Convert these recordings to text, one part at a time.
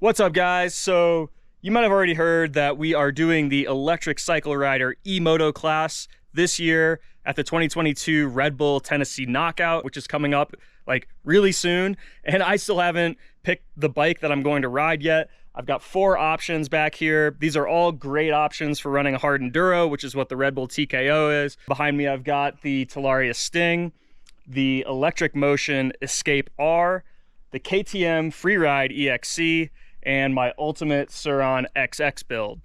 What's up, guys? So you might have already heard that we are doing the electric cycle rider eMoto class this year at the 2022 Red Bull Tennessee Knockout, which is coming up like really soon. And I still haven't picked the bike that I'm going to ride yet. I've got 4 options back here. These are all great options for running a hard enduro, which is what the Red Bull TKO is. Behind me, I've got the Talaria Sting, the Electric Motion Escape R, the KTM Freeride EXC, and my ultimate Sur Ron XX build.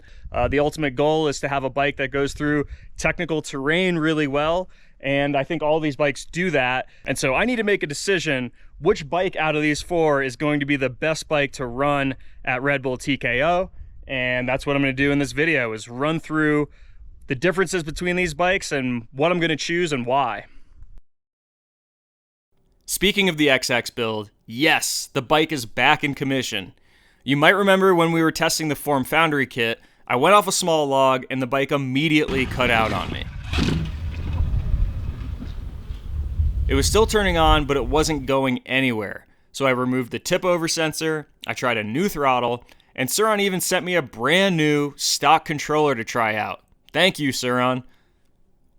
The ultimate goal is to have a bike that goes through technical terrain really well, and I think all these bikes do that. And so I need to make a decision which bike out of these 4 is going to be the best bike to run at Red Bull TKO, and that's what I'm going to do in this video, is run through the differences between these bikes and what I'm going to choose and why. Speaking of the XX build, yes, the bike is back in commission. You might remember when we were testing the Form Foundry kit, I went off a small log and the bike immediately cut out on me. It was still turning on, but it wasn't going anywhere. So I removed the tip over sensor, I tried a new throttle, and Sur Ron even sent me a brand new stock controller to try out. Thank you, Sur Ron.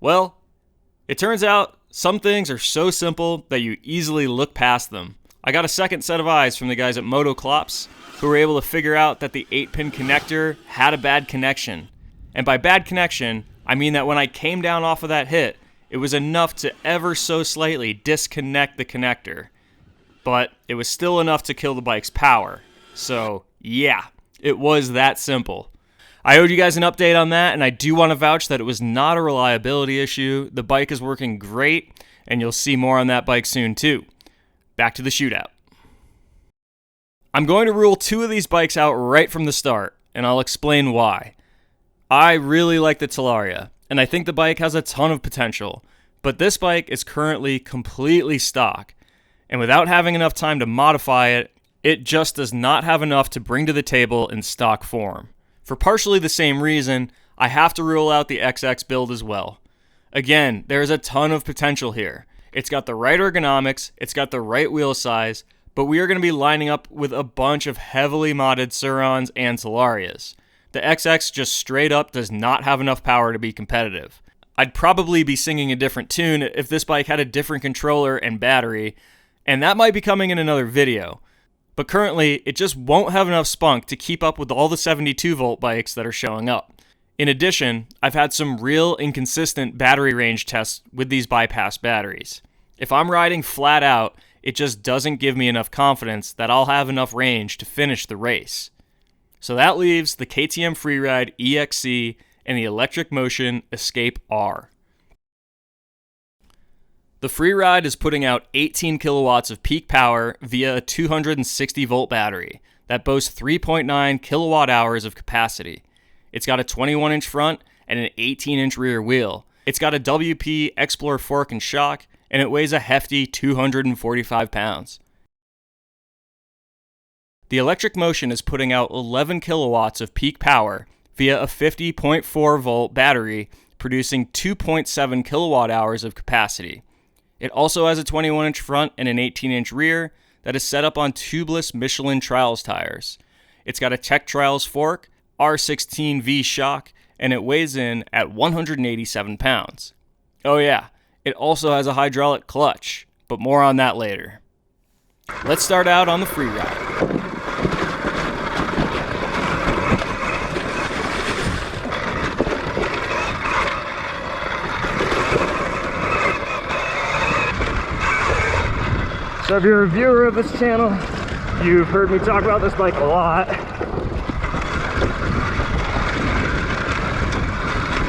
Well, it turns out some things are so simple that you easily look past them. I got a second set of eyes from the guys at Motoclops, who were able to figure out that the 8-pin connector had a bad connection. And by bad connection, I mean that when I came down off of that hit, it was enough to ever so slightly disconnect the connector. But it was still enough to kill the bike's power. So yeah, it was that simple. I owed you guys an update on that, and I do want to vouch that it was not a reliability issue. The bike is working great, and you'll see more on that bike soon too. Back to the shootout. I'm going to rule 2 of these bikes out right from the start, and I'll explain why. I really like the Talaria, and I think the bike has a ton of potential, but this bike is currently completely stock, and without having enough time to modify it, it just does not have enough to bring to the table in stock form. For partially the same reason, I have to rule out the XX build as well. Again, there's a ton of potential here. It's got the right ergonomics, it's got the right wheel size, but we are going to be lining up with a bunch of heavily modded Sur Rons and Talarias. The XX just straight up does not have enough power to be competitive. I'd probably be singing a different tune if this bike had a different controller and battery, and that might be coming in another video. But currently, it just won't have enough spunk to keep up with all the 72-volt bikes that are showing up. In addition, I've had some real inconsistent battery range tests with these bypass batteries. If I'm riding flat out, it just doesn't give me enough confidence that I'll have enough range to finish the race. So that leaves the KTM Freeride EXC and the Electric Motion Escape R. The Freeride is putting out 18 kilowatts of peak power via a 260-volt battery that boasts 3.9 kilowatt hours of capacity. It's got a 21-inch front and an 18-inch rear wheel. It's got a WP Explore fork and shock, and it weighs a hefty 245 pounds. The Electric Motion is putting out 11 kilowatts of peak power via a 50.4 volt battery, producing 2.7 kilowatt hours of capacity. It also has a 21-inch front and an 18-inch rear that is set up on tubeless Michelin Trials tires. It's got a Tech Trials fork, R16V shock, and it weighs in at 187 pounds. Oh yeah, it also has a hydraulic clutch, but more on that later. Let's start out on the Freeride. So if you're a viewer of this channel, you've heard me talk about this bike a lot.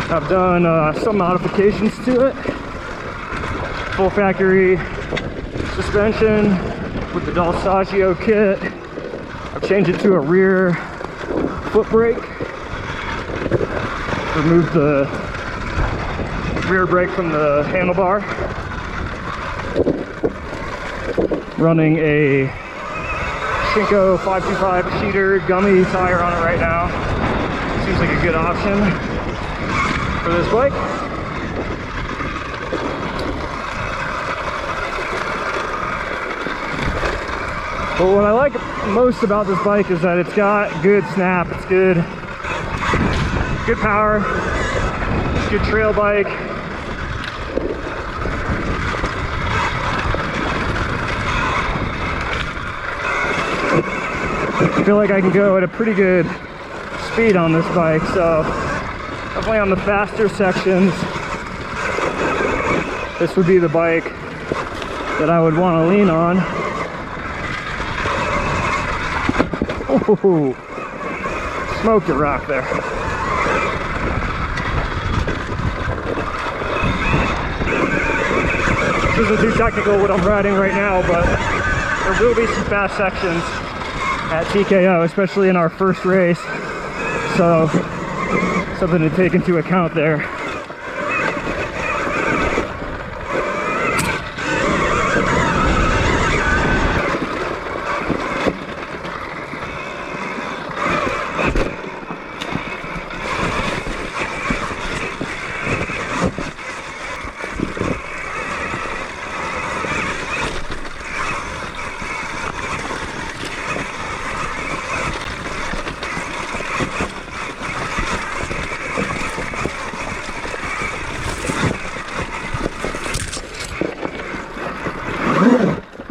I've done some modifications to it. Full factory suspension with the Dalsagio kit. I've changed it to a rear foot brake. Removed the rear brake from the handlebar. Running a Shinko 525 sheeter gummy tire on it right now. Seems like a good option for this bike. But what I like most about this bike is that it's got good snap, it's good power, good trail bike. I feel like I can go at a pretty good speed on this bike, so definitely on the faster sections, this would be the bike that I would want to lean on. Oh, smoked a rock there. This isn't too technical what I'm riding right now, but there will be some fast sections at TKO, especially in our first race. So, something to take into account there.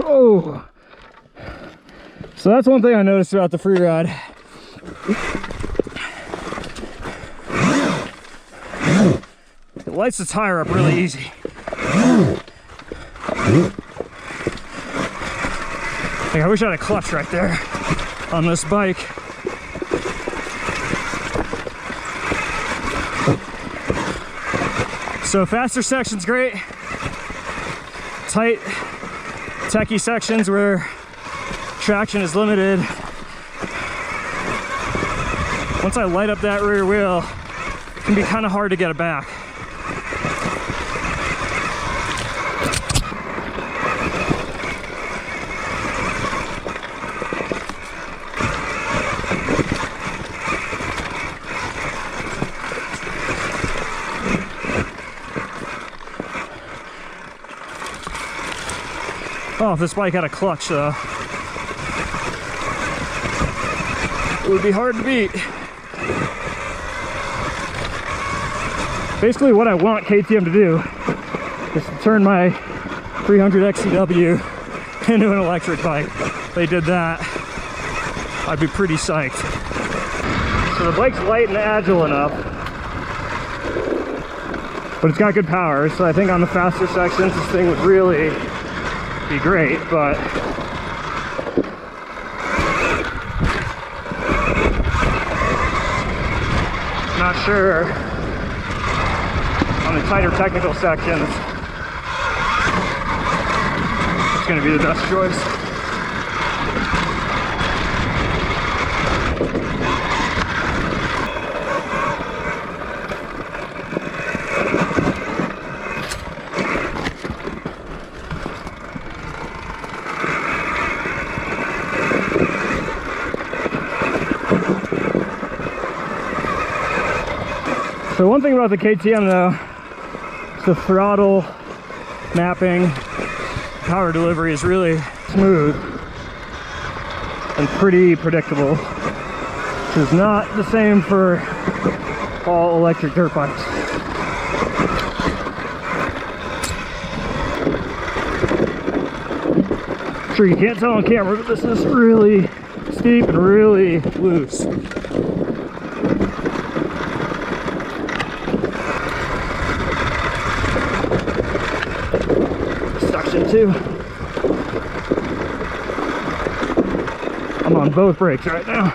Oh, so that's one thing I noticed about the Freeride. It lights the tire up really easy. Like, I wish I had a clutch right there on this bike. So faster section's great. Tight, techie sections where traction is limited. Once I light up that rear wheel, it can be kind of hard to get it back. Oh, if this bike had a clutch though, it would be hard to beat. Basically what I want KTM to do is to turn my 300 XCW into an electric bike. If they did that, I'd be pretty psyched. So the bike's light and agile enough, but it's got good power, so I think on the faster sections this thing would really be great, but not sure on the tighter technical sections it's going to be the best choice. So one thing about the KTM though, is the throttle mapping, power delivery is really smooth and pretty predictable, which is not the same for all electric dirt bikes. Sure, you can't tell on camera, but this is really steep and really loose. Too. I'm on both brakes right now.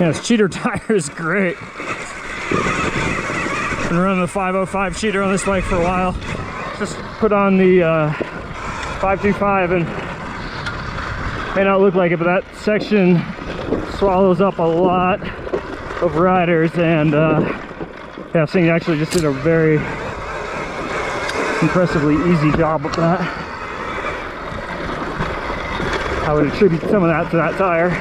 Yeah, this cheater tire is great. Been running the 505 cheater on this bike for a while. Just put on the 525 and may not look like it, but that section swallows up a lot of riders, and yeah, Sting actually just did a very impressively easy job with that. I would attribute some of that to that tire.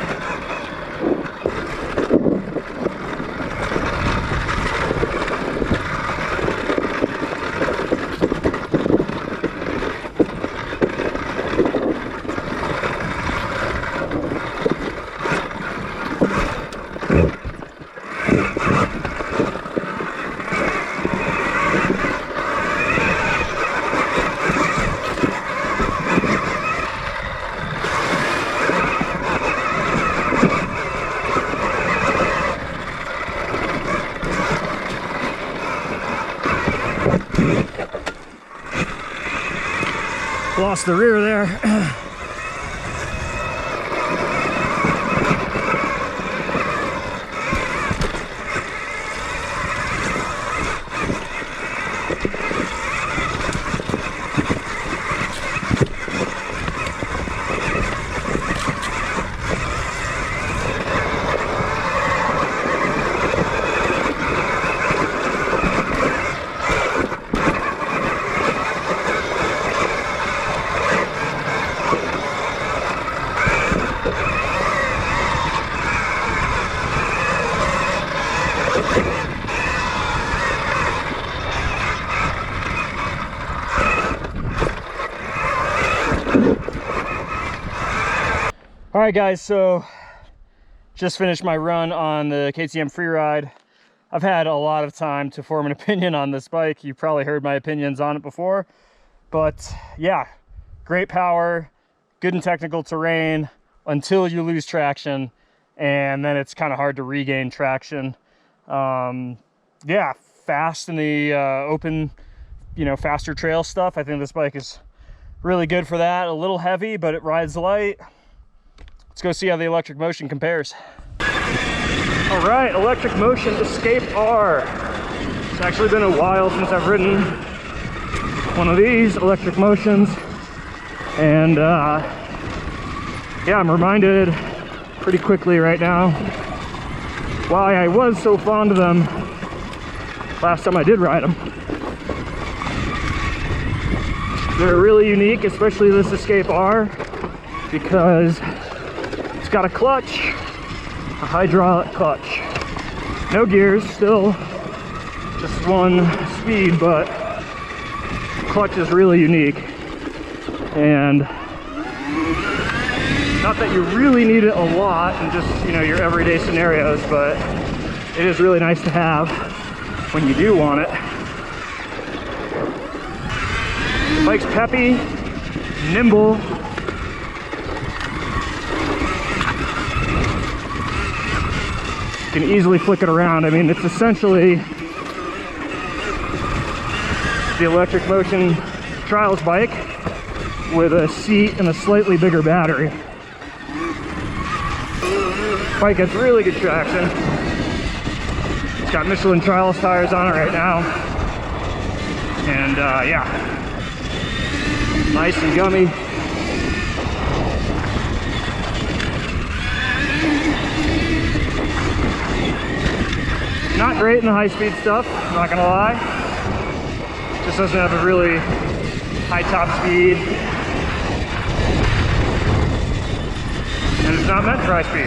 Lost the rear there. All right, guys, so just finished my run on the KTM Freeride. I've had a lot of time to form an opinion on this bike. You've probably heard my opinions on it before, but yeah, great power, good in technical terrain until you lose traction, and then it's kind of hard to regain traction. Yeah, fast in the open, you know, faster trail stuff. I think this bike is really good for that. A little heavy, but it rides light. Let's go see how the electric motion compares. All right, electric motion Escape R. It's actually been a while since I've ridden one of these electric motions, and yeah, I'm reminded pretty quickly right now why I was so fond of them last time I did ride them. They're really unique, especially this Escape R, because it's got a clutch, a hydraulic clutch. No gears, still just one speed, but the clutch is really unique. And not that you really need it a lot in just, you know, your everyday scenarios, but it is really nice to have when you do want it. The bike's peppy, nimble. You can easily flick it around. I mean, it's essentially the electric motion trials bike with a seat and a slightly bigger battery. Bike has really good traction. It's got Michelin Trials tires on it right now. And yeah, nice and gummy. Not great in the high-speed stuff, I'm not gonna lie. Just doesn't have a really high top speed. And it's not meant for high speed,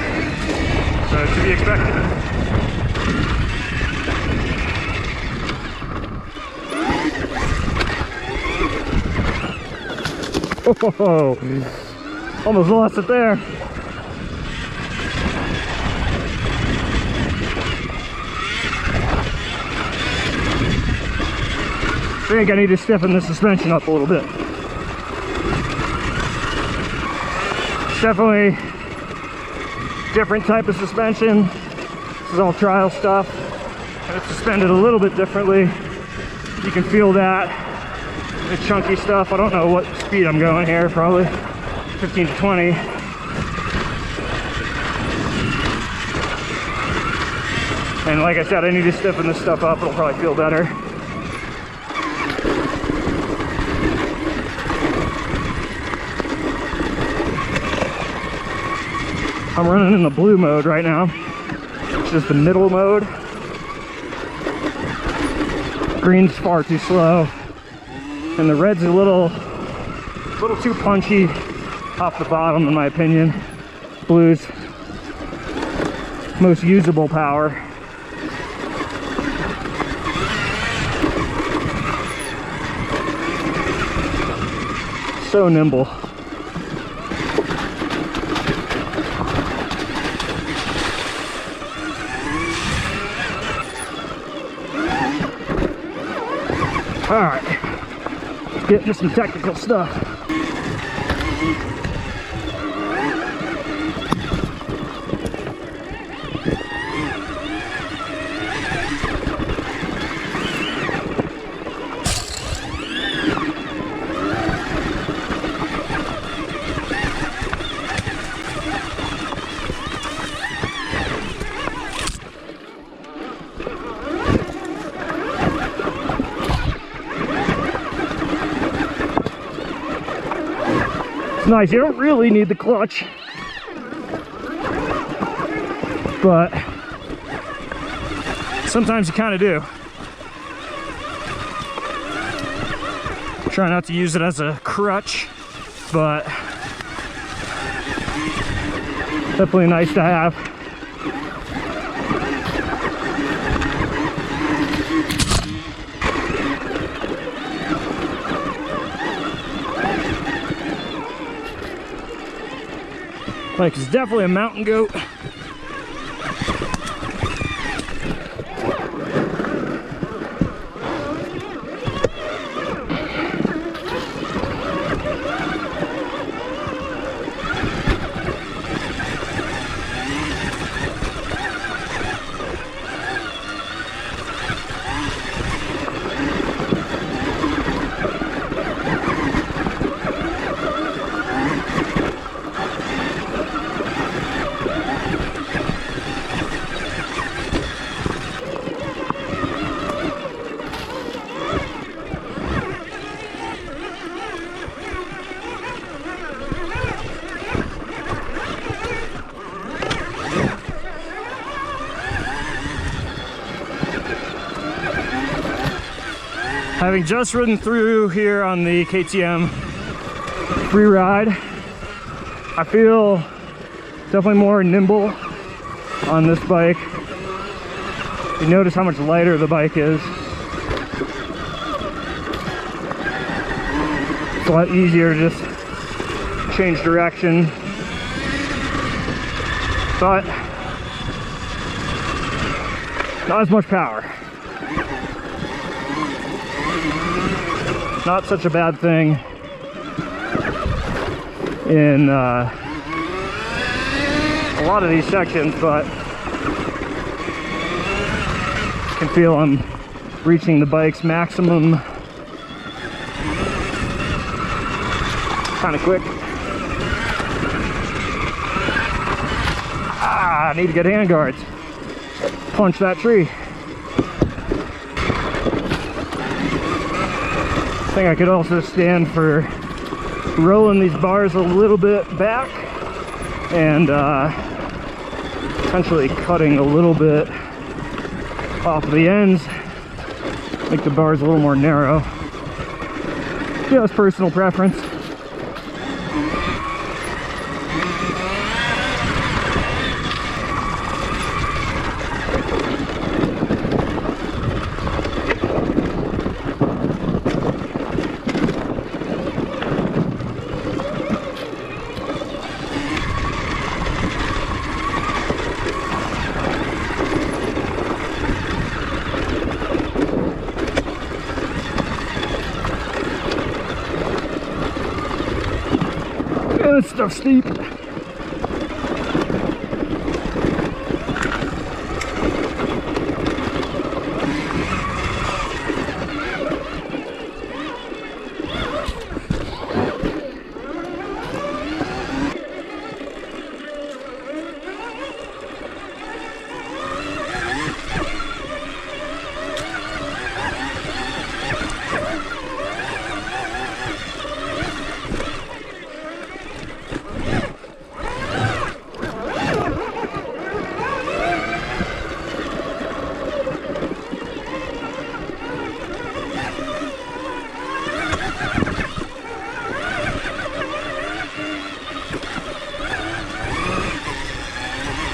so it's to be expected. Oh, almost lost it there. I think I need to stiffen the suspension up a little bit. It's definitely different type of suspension. This is all trial stuff, and it's suspended a little bit differently. You can feel that. The chunky stuff. I don't know what speed I'm going here, probably 15 to 20. And like I said, I need to stiffen this stuff up. It'll probably feel better. I'm running in the blue mode right now, which is the middle mode. Green's far too slow, and the red's a little too punchy off the bottom, in my opinion. Blue's most usable power. So nimble. All right, let's get into some technical stuff. Nice, you don't really need the clutch, but sometimes you kind of do. Try not to use it as a crutch, but definitely nice to have. Like, it's definitely a mountain goat. Having just ridden through here on the KTM Freeride, I feel definitely more nimble on this bike. You notice how much lighter the bike is. It's a lot easier to just change direction. But not as much power. Not such a bad thing in a lot of these sections, but I can feel I'm reaching the bike's maximum kind of quick. I need to get hand guards. Punch that tree. I think I could also stand for rolling these bars a little bit back and potentially cutting a little bit off the ends, make the bars a little more narrow. Yeah, it's personal preference. This stuff's steep.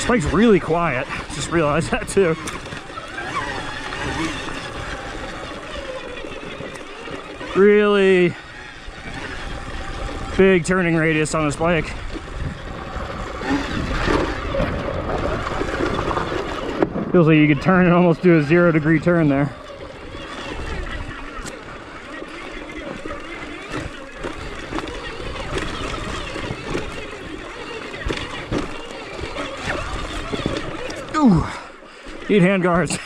bike's really quiet. Just realized that too. Really big turning radius on this bike. Feels like you could turn and almost do a 0-degree turn there. Ooh, need hand guards.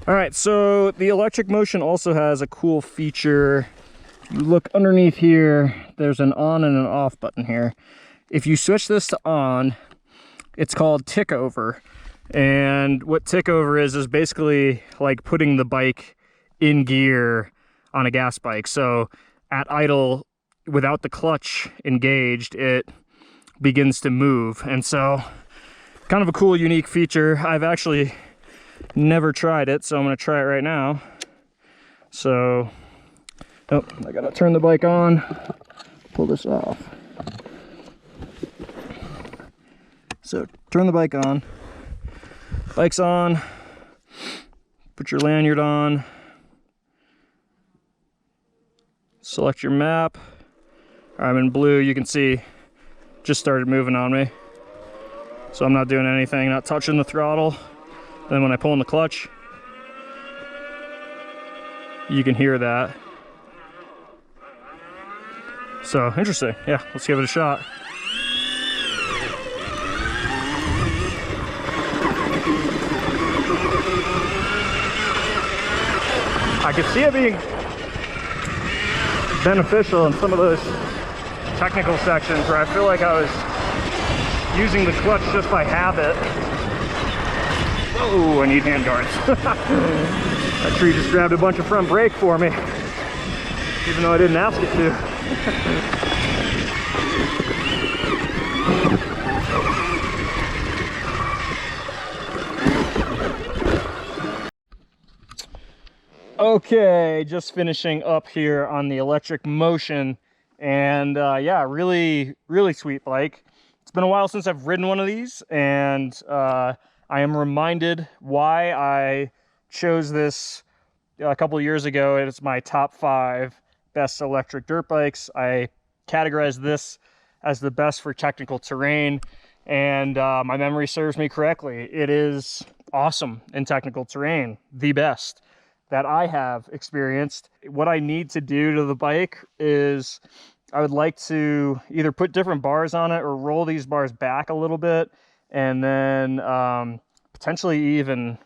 All right, so the electric motion also has a cool feature. You look underneath here, there's an on and an off button here. If you switch this to on, it's called tick over. And what tick over is basically like putting the bike in gear on a gas bike. So at idle, without the clutch engaged, it begins to move. And so kind of a cool, unique feature. I've actually never tried it, so I'm going to try it right now. So, oh, I got to turn the bike on, pull this off. So turn the bike on. Bike's on. Put your lanyard on. Select your map. I'm in blue. You can see just started moving on me. So I'm not doing anything, not touching the throttle. Then when I pull in the clutch, you can hear that. So interesting. Yeah, let's give it a shot. I could see it being beneficial in some of those technical sections where I feel like I was using the clutch just by habit. Oh, I need hand guards. That tree just grabbed a bunch of front brake for me, even though I didn't ask it to. Okay, just finishing up here on the electric motion, and yeah, really sweet bike. It's been a while since I've ridden one of these, and I am reminded why I chose this a couple of years ago. It's my top 5 best electric dirt bikes. I categorized this as the best for technical terrain, and my memory serves me correctly. It is awesome in technical terrain, the best that I have experienced. What I need to do to the bike is I would like to either put different bars on it or roll these bars back a little bit, and then potentially even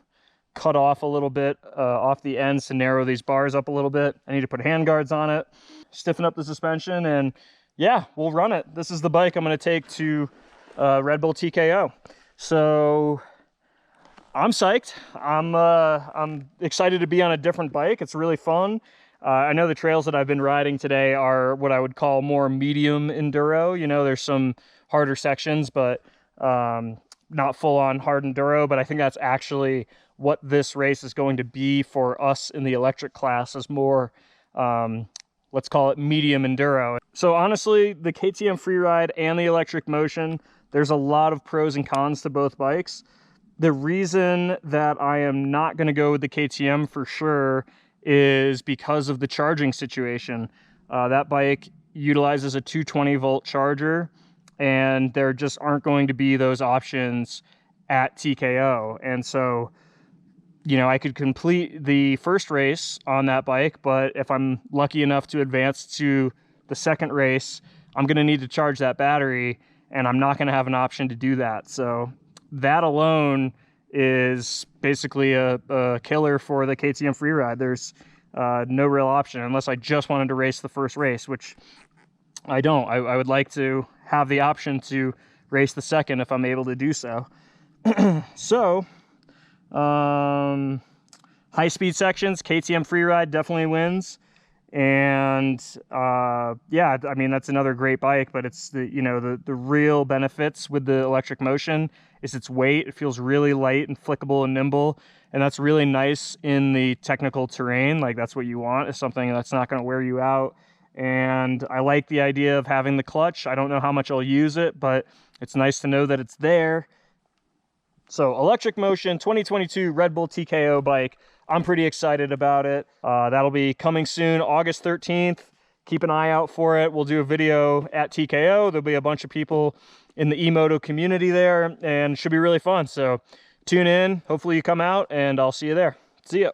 cut off a little bit off the ends to narrow these bars up a little bit. I need to put hand guards on it, stiffen up the suspension, and yeah, we'll run it. This is the bike I'm going to take to Red Bull TKO. So I'm psyched. I'm excited to be on a different bike. It's really fun. I know the trails that I've been riding today are what I would call more medium enduro. You know, there's some harder sections, but not full on hard enduro, but I think that's actually what this race is going to be for us in the electric class, is more, let's call it medium enduro. So honestly, the KTM Freeride and the electric motion, there's a lot of pros and cons to both bikes. The reason that I am not going to go with the KTM for sure is because of the charging situation. That bike utilizes a 220 volt charger, and there just aren't going to be those options at TKO. And so, you know, I could complete the first race on that bike, but if I'm lucky enough to advance to the second race, I'm going to need to charge that battery, and I'm not going to have an option to do that. So that alone is basically a killer for the KTM Freeride. There's no real option unless I just wanted to race the first race, which I don't. I would like to have the option to race the second if I'm able to do so. So, high speed sections, KTM Freeride definitely wins. And yeah, I mean, that's another great bike, but it's the, you know, the real benefits with the electric motion is its weight. It feels really light and flickable and nimble, and that's really nice in the technical terrain. Like, that's what you want, is something that's not going to wear you out. And I like the idea of having the clutch. I don't know how much I'll use it, but it's nice to know that it's there. So electric motion 2022 Red Bull TKO bike. I'm pretty excited about it. That'll be coming soon, August 13th. Keep an eye out for it. We'll do a video at TKO. There'll be a bunch of people in the eMoto community there, and it should be really fun. So tune in. Hopefully you come out, and I'll see you there. See ya.